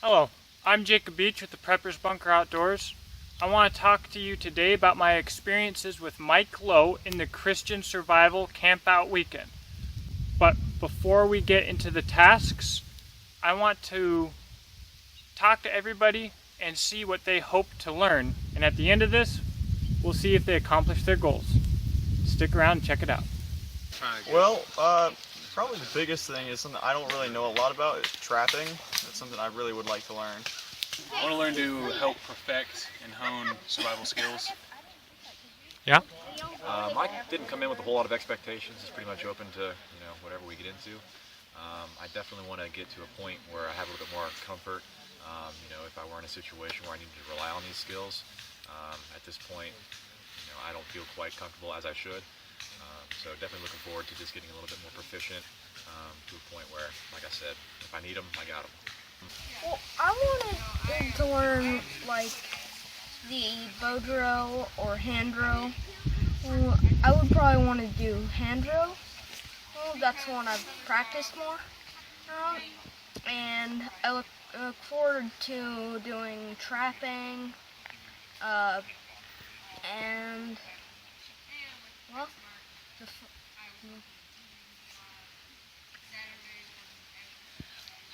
Hello, I'm Jacob Beach with the Preppers Bunker Outdoors. I want to talk to you today about my experiences with Mike Lowe in the Christian Survival Campout weekend. But before we get into the tasks, I want to talk to everybody and see what they hope to learn. And at the end of this, we'll see if they accomplish their goals. Stick around and check it out. Well, probably the biggest thing is something I don't really know a lot about is trapping. That's something I really would like to learn. I want to learn to help perfect and hone survival skills. Yeah? Mike didn't come in with a whole lot of expectations. He's pretty much open to whatever we get into. I definitely want to get to a point where I have a little bit more comfort. If I were in a situation where I needed to rely on these skills, at this point, I don't feel quite comfortable as I should. So definitely looking forward to just getting a little bit more proficient to a point where, like I said, if I need them, I got them. Well, I wanted to learn like the bow drill or hand drill. Well, I would probably want to do hand drill. Well, that's the one I've practiced more. And I look forward to doing trapping. And well,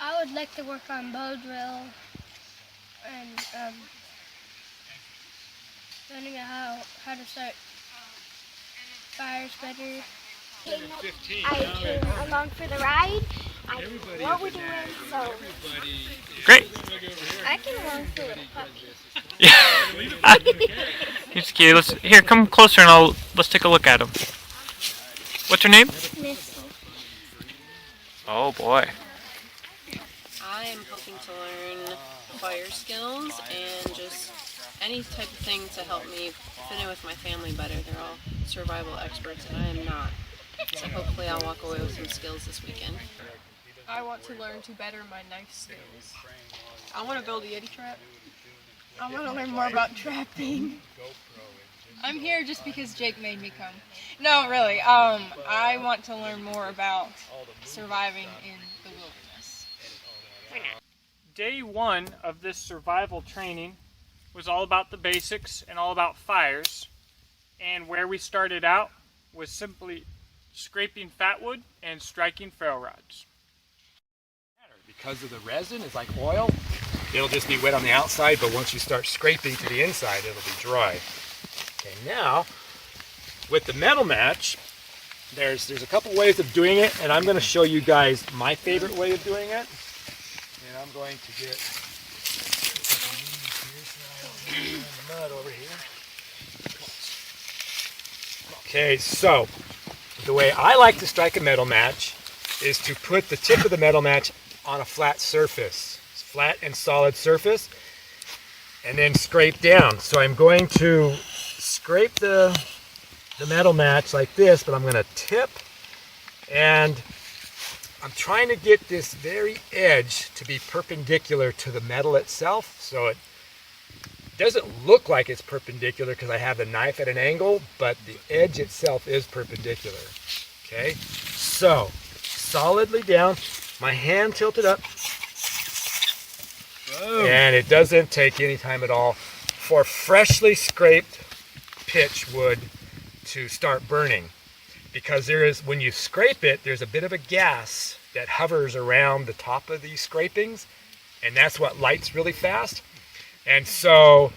I would like to work on bow drill and learning how to start fires better. I came along for the ride. I didn't know what we're doing, so Great! I came along for it. It's cute. Here, come closer and let's take a look at him. What's your name? Missy. Oh boy. I am hoping to learn fire skills and just any type of thing to help me fit in with my family better. They're all survival experts and I am not. So hopefully I'll walk away with some skills this weekend. I want to learn to better my knife skills. I want to build a Yeti trap. I want to learn more about trapping. I'm here just because Jake made me come. No, really. I want to learn more about surviving in the wilderness. Day one of this survival training was all about the basics and all about fires. And where we started out was simply scraping fatwood and striking ferro rods. Because of the resin, it's like oil. It'll just be wet on the outside, but once you start scraping to the inside, it'll be dry. Okay, now with the metal match, there's a couple ways of doing it, and I'm going to show you guys my favorite way of doing it. And I'm going to get the mud over here. Okay, so the way I like to strike a metal match is to put the tip of the metal match on a flat surface, flat and solid surface, and then scrape down. So I'm going to scrape the metal match like this, but I'm going to tip, and I'm trying to get this very edge to be perpendicular to the metal itself, so it doesn't look like it's perpendicular because I have the knife at an angle, but the edge itself is perpendicular. Okay, so solidly down, my hand tilted up. Boom. And it doesn't take any time at all for freshly scraped pitch wood to start burning, because when you scrape it, there's a bit of a gas that hovers around the top of these scrapings, and that's what lights really fast. And so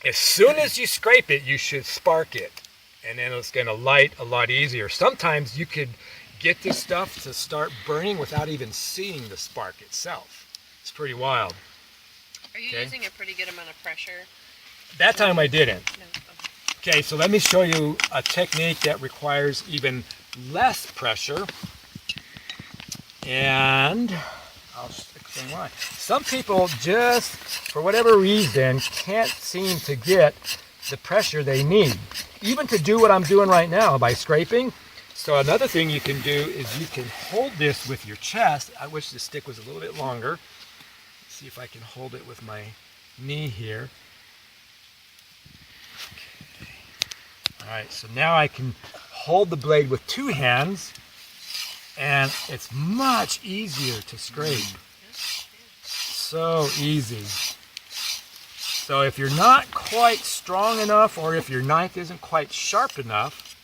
as soon as you scrape it, you should spark it, and then it's going to light a lot easier. Sometimes you could get this stuff to start burning without even seeing the spark itself. It's pretty wild. Are you using a pretty good amount of pressure? That time I didn't. No. Okay, so let me show you a technique that requires even less pressure. And I'll explain why. Some people just, for whatever reason, can't seem to get the pressure they need, even to do what I'm doing right now by scraping. So another thing you can do is you can hold this with your chest. I wish the stick was a little bit longer. Let's see if I can hold it with my knee here. Okay. All right, so now I can hold the blade with two hands, and it's much easier to scrape. So easy. So if you're not quite strong enough, or if your knife isn't quite sharp enough,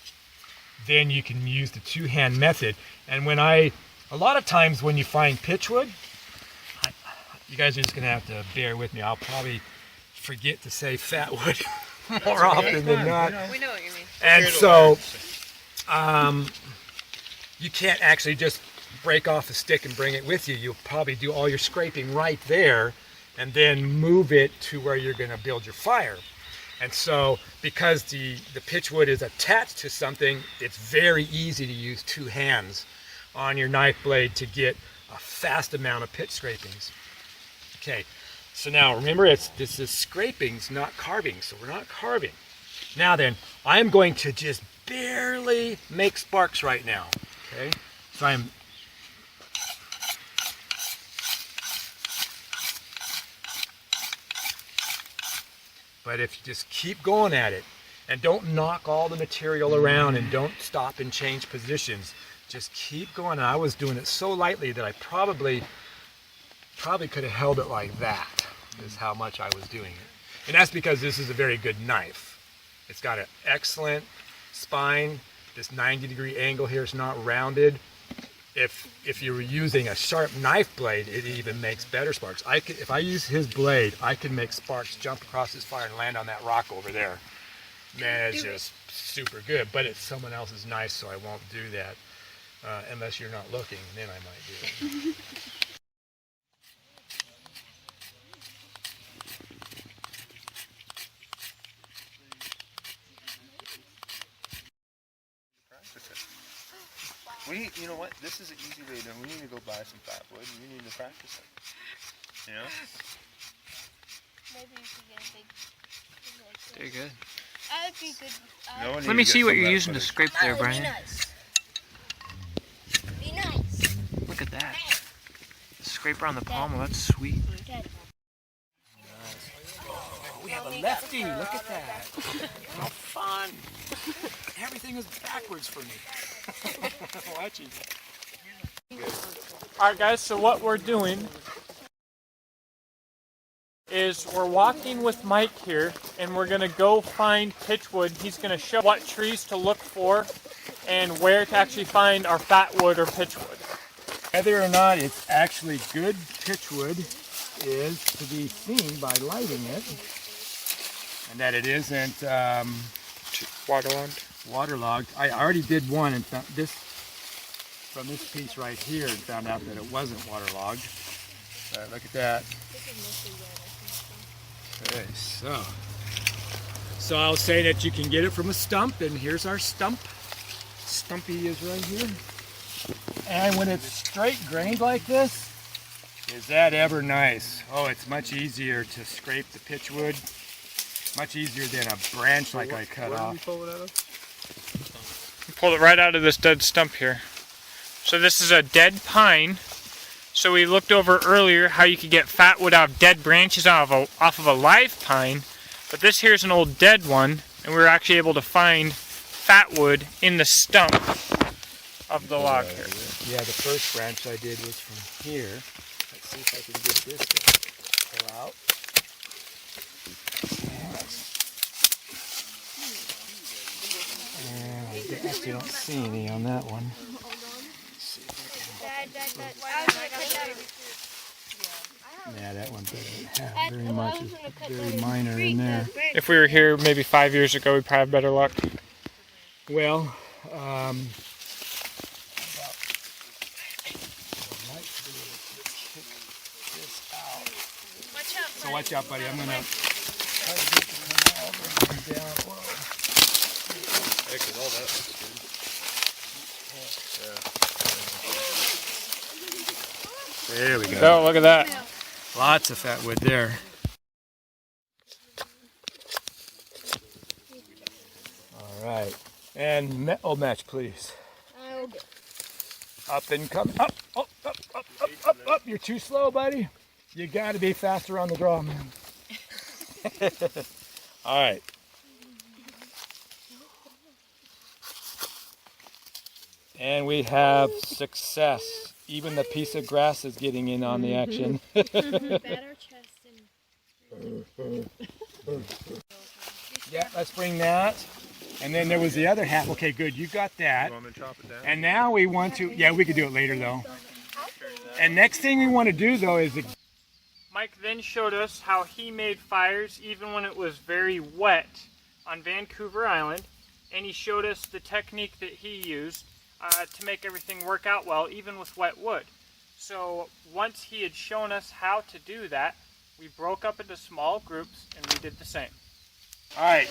then you can use the two-hand method. And a lot of times when you find pitchwood, you guys are just gonna have to bear with me. I'll probably forget to say fatwood more often than not. We know what you mean. And so you can't actually just break off a stick and bring it with you. You'll probably do all your scraping right there and then move it to where you're going to build your fire. And so because the pitchwood is attached to something, it's very easy to use two hands on your knife blade to get a fast amount of pitch scrapings. Okay, so now remember, this is scrapings, not carving, so we're not carving. Now then, I'm going to just barely make sparks right now. Okay, so but if you just keep going at it and don't knock all the material around and don't stop and change positions, just keep going. And I was doing it so lightly that I probably could have held it like that, is how much I was doing it. And that's because this is a very good knife. It's got an excellent spine. This 90-degree angle here is not rounded. If you were using a sharp knife blade, it even makes better sparks. If I use his blade, I can make sparks jump across this fire and land on that rock over there. Man, it's just super good. But it's someone else's knife, so I won't do that unless you're not looking. Then I might do it. You know what? This is an easy way to. We need to go buy some fat wood. And we need to practice it. You know? Maybe you should get a big. Very good. That would be good. Let me see what you're using to scrape there, Brian. Be nice. Look at that. The scraper on the pommel, that's sweet. Oh, we have a lefty. Look at that. How fun. Everything is backwards for me. Watching. Alright guys, so what we're doing is we're walking with Mike here and we're going to go find pitchwood. He's going to show what trees to look for and where to actually find our fatwood or pitchwood. Whether or not it's actually good pitchwood is to be seen by lighting it, and that it isn't waterlogged. I already did one and found this from this piece right here and found out that it wasn't waterlogged. Look at that. Okay, so I'll say that you can get it from a stump, and here's our stump. Stumpy is right here. And when it's straight grained like this, is that ever nice? Oh, it's much easier to scrape the pitchwood. Much easier than a branch like I cut off. You pulled it right out of this dead stump here. So this is a dead pine. So we looked over earlier how you could get fatwood out of dead branches off of a live pine. But this here is an old dead one, and we were actually able to find fatwood in the stump of the log here. Yeah, the first branch I did was from here. Let's see if I can get this to pull out. Yeah, I actually don't see any on that one. Yeah, that one doesn't have very much. It's very minor in there. If we were here maybe 5 years ago, we'd probably have better luck. Well, so watch out, buddy. I'm gonna try to get the revolver down. Whoa. Actually, all that looks good. There we go. Oh, look at that. Lots of fatwood there. All right. And metal match, please. Up and come. Up, up, up, up, up, up, up. You're too slow, buddy. You got to be faster on the draw, man. All right. And we have success. Even the piece of grass is getting in on the action. Yeah, let's bring that. And then there was the other half. Okay, good. You got that. You want me to chop it down? And now we want to, yeah, we could do it later though. And next thing we want to do though is, Mike then showed us how he made fires even when it was very wet on Vancouver Island, and he showed us the technique that he used to make everything work out well, even with wet wood. So once he had shown us how to do that, we broke up into small groups and we did the same. all right,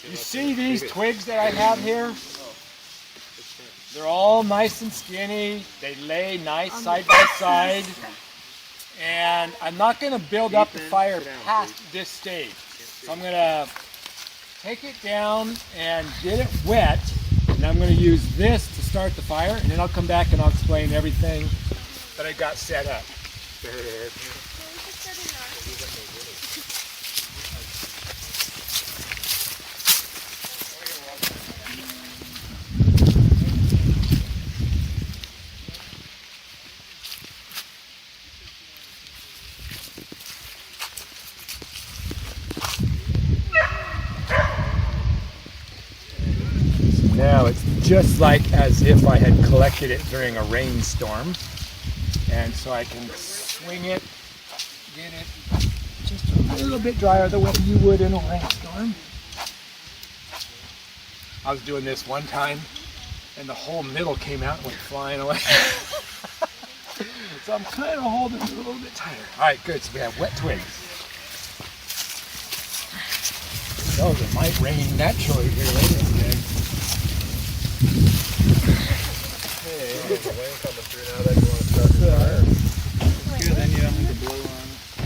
you see these twigs that I have here? They're all nice and skinny. They lay nice side by side. And I'm not going to build up the fire past this stage. So I'm going to take it down and get it wet. And I'm going to use this to start the fire. And then I'll come back and I'll explain everything that I got set up. Now it's just like as if I had collected it during a rainstorm. And so I can swing it, get it just a little bit drier the way you would in a rainstorm. I was doing this one time and the whole middle came out and went flying away. So I'm kind of holding it a little bit tighter. All right, good. So we have wet twigs. Who knows, it might rain naturally here later today.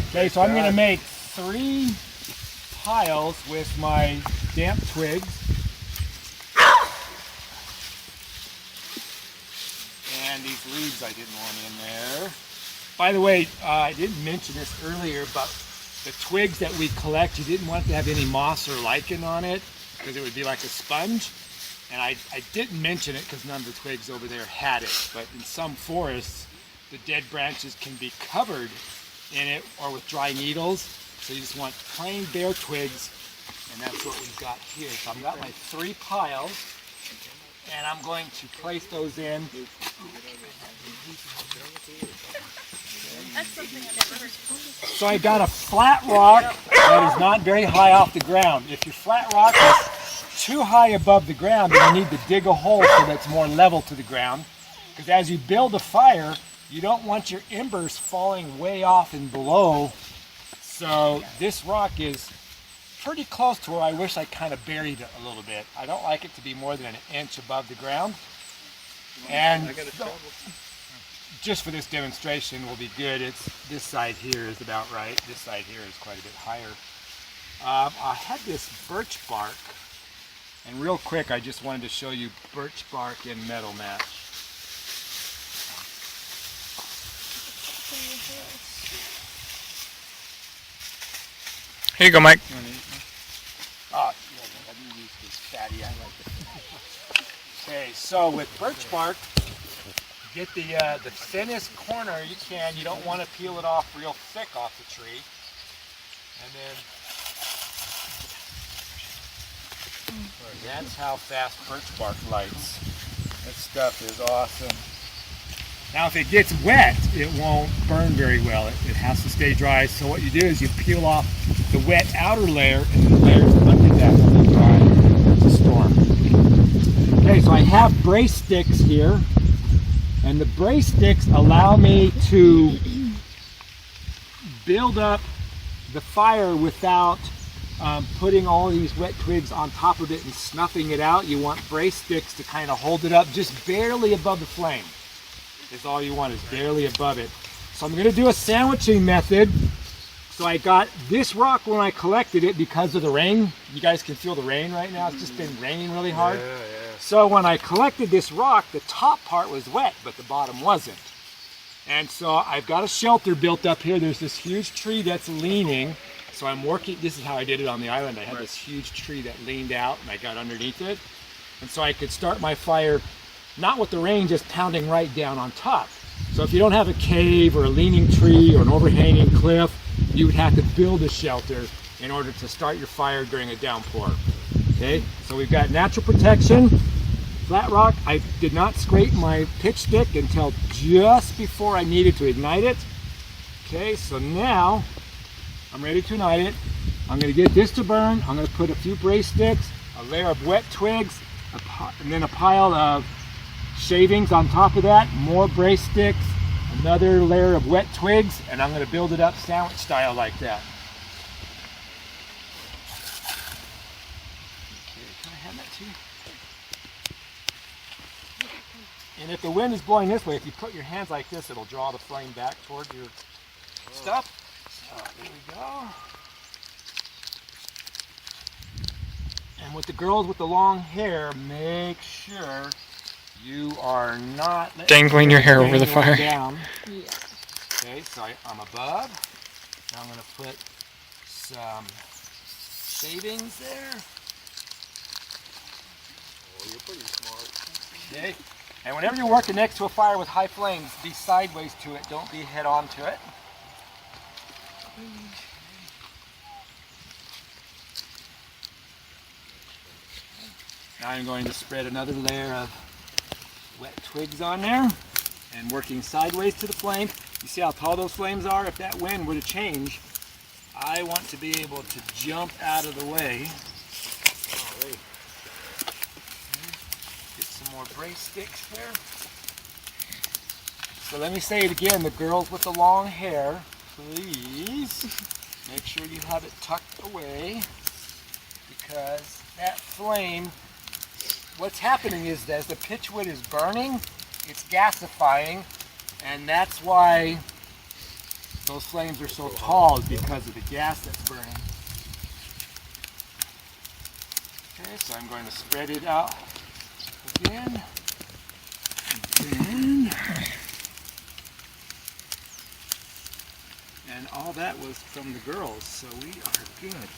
Okay, so I'm going to make 3 piles with my damp twigs. And these leaves I didn't want in there. By the way, I didn't mention this earlier, but the twigs that we collect, you didn't want to have any moss or lichen on it because it would be like a sponge. And I didn't mention it because none of the twigs over there had it, but in some forests, the dead branches can be covered in it or with dry needles. So you just want plain bare twigs, and that's what we've got here. So I've got my 3 piles, and I'm going to place those in. So I got a flat rock that is not very high off the ground. If your flat rock is too high above the ground, then you need to dig a hole so that's more level to the ground. Because as you build a fire, you don't want your embers falling way off and below. So this rock is pretty close to where I wish I kind of buried it a little bit. I don't like it to be more than an inch above the ground. And just for this demonstration will be good. It's this side here is about right. This side here is quite a bit higher. I had this birch bark, and real quick I just wanted to show you birch bark in metal match. Here you go, Mike. Oh, yeah, let me use this fatty. I like it. Okay, so with birch bark, get the thinnest corner you can. You don't want to peel it off real thick off the tree. And then that's how fast birch bark lights. That stuff is awesome. Now if it gets wet, it won't burn very well. It has to stay dry. So what you do is you peel off the wet outer layer and the layers under that will be dry to storm. Okay, so I have brace sticks here. And the brace sticks allow me to build up the fire without putting all these wet twigs on top of it and snuffing it out. You want brace sticks to kind of hold it up just barely above the flame. Is all you want, is barely above it. So I'm going to do a sandwiching method. So I got this rock when I collected it because of the rain. You guys can feel the rain right now. It's just been raining really hard. Yeah. So when I collected this rock, the top part was wet, but the bottom wasn't. And so I've got a shelter built up here. There's this huge tree that's leaning. So I'm working, this is how I did it on the island. I had this huge tree that leaned out and I got underneath it. And so I could start my fire, not with the rain just pounding right down on top. So if you don't have a cave or a leaning tree or an overhanging cliff, you would have to build a shelter in order to start your fire during a downpour. Okay, so we've got natural protection, flat rock. I did not scrape my pitch stick until just before I needed to ignite it. Okay, so now I'm ready to ignite it. I'm going to get this to burn. I'm going to put a few brace sticks, a layer of wet twigs, and then a pile of shavings on top of that, more brace sticks, another layer of wet twigs, and I'm going to build it up sandwich style like that. Okay, can I have that too? And if the wind is blowing this way, if you put your hands like this, it'll draw the flame back toward your stuff. So there we go. And with the girls with the long hair, make sure you are not dangling your hair over the fire. Down. Yeah. Okay, so I'm above. Now I'm going to put some shavings there. Oh, you're pretty smart. Okay. And whenever you're working next to a fire with high flames, be sideways to it. Don't be head on to it. Now I'm going to spread another layer of wet twigs on there and working sideways to the flame. You see how tall those flames are? If that wind were to change, I want to be able to jump out of the way. Okay. Get some more brace sticks there. So let me say it again, the girls with the long hair, please make sure you have it tucked away, because that flame, what's happening is that as the pitchwood is burning, it's gasifying, and that's why those flames are so tall, is because of the gas that's burning. Okay, so I'm going to spread it out again. And all that was from the girls, so we are good.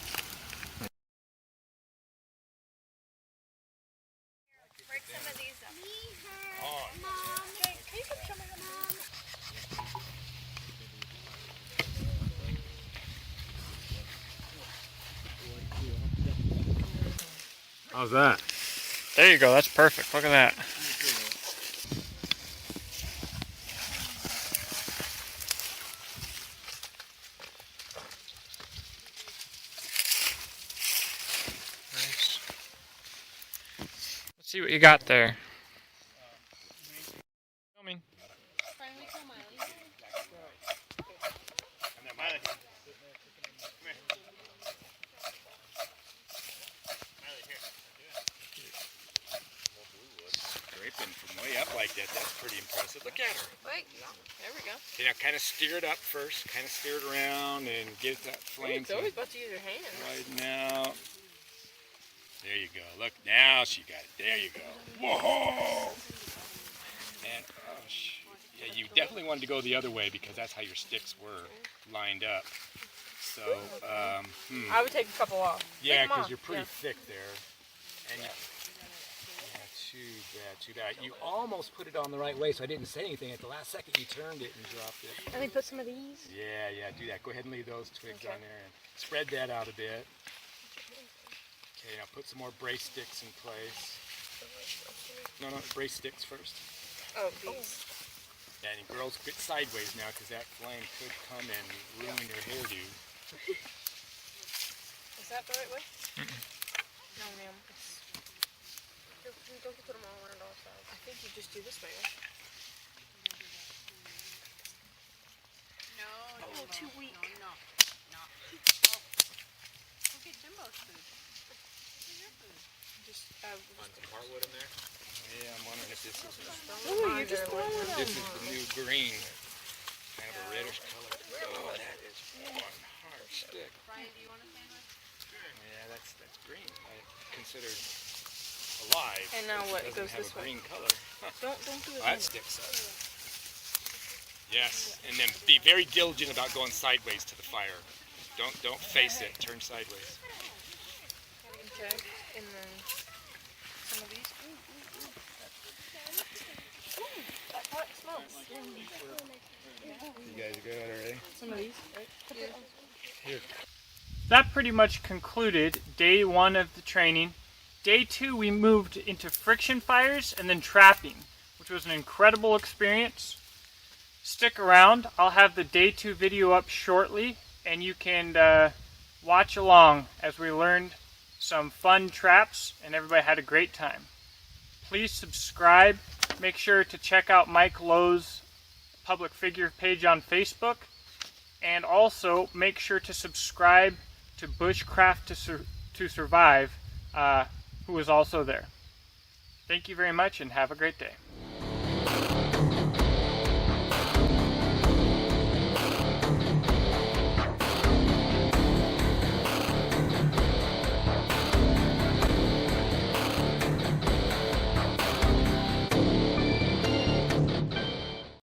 How's that? There you go, that's perfect. Look at that. Nice. Let's see what you got there. Coming. Scraping from way up like that, that's pretty impressive. Look at her. Wait, there we go. Okay, now kind of steer it up first, kind of steer it around and get that flame. It's always about to use your hand. Right now. There you go. Look, now she got it. There you go. Whoa! And, oh, yeah, you definitely wanted to go the other way because that's how your sticks were lined up. So, I would take a couple off. yeah, because you're pretty thick there. And you, too bad. You almost put it on the right way, so I didn't say anything. At the last second, you turned it and dropped it. Let me put some of these. Yeah, do that. Go ahead and leave those twigs on there and spread that out a bit. Okay, now put some more brace sticks in place. No, brace sticks first. Oh, these. And girls, get sideways now, because that flame could come and ruin your hairdo. Is that the right way? No, ma'am. Don't you put them all on all sides? I think you just do this way, right? No. Oh, too weak. No. Look at Jimbo's food. Look at your food. Just Find some hardwood in there. Yeah, I'm wondering if this is Ooh, you're just throwing it on. this is the new green, kind of a reddish color. Oh, that is one hard stick. Brian, do you want a sandwich? Yeah, that's green. I considered alive. And now what? It Doesn't goes have this a way. green color. Don't do it. That sticks up. Yes, and then be very diligent about going sideways to the fire. Don't face it. Turn sideways. Okay, and then some of these. Ooh, that hot smells. You guys are good already? Some of these, right? Here. That pretty much concluded day 1 of the training. Day 2 we moved into friction fires and then trapping, which was an incredible experience. Stick around, I'll have the day 2 video up shortly and you can watch along as we learned some fun traps and everybody had a great time. Please subscribe. Make sure to check out Mike Lowe's public figure page on Facebook, and also make sure to subscribe to Bushcraft to Survive, who is also there. Thank you very much and have a great day.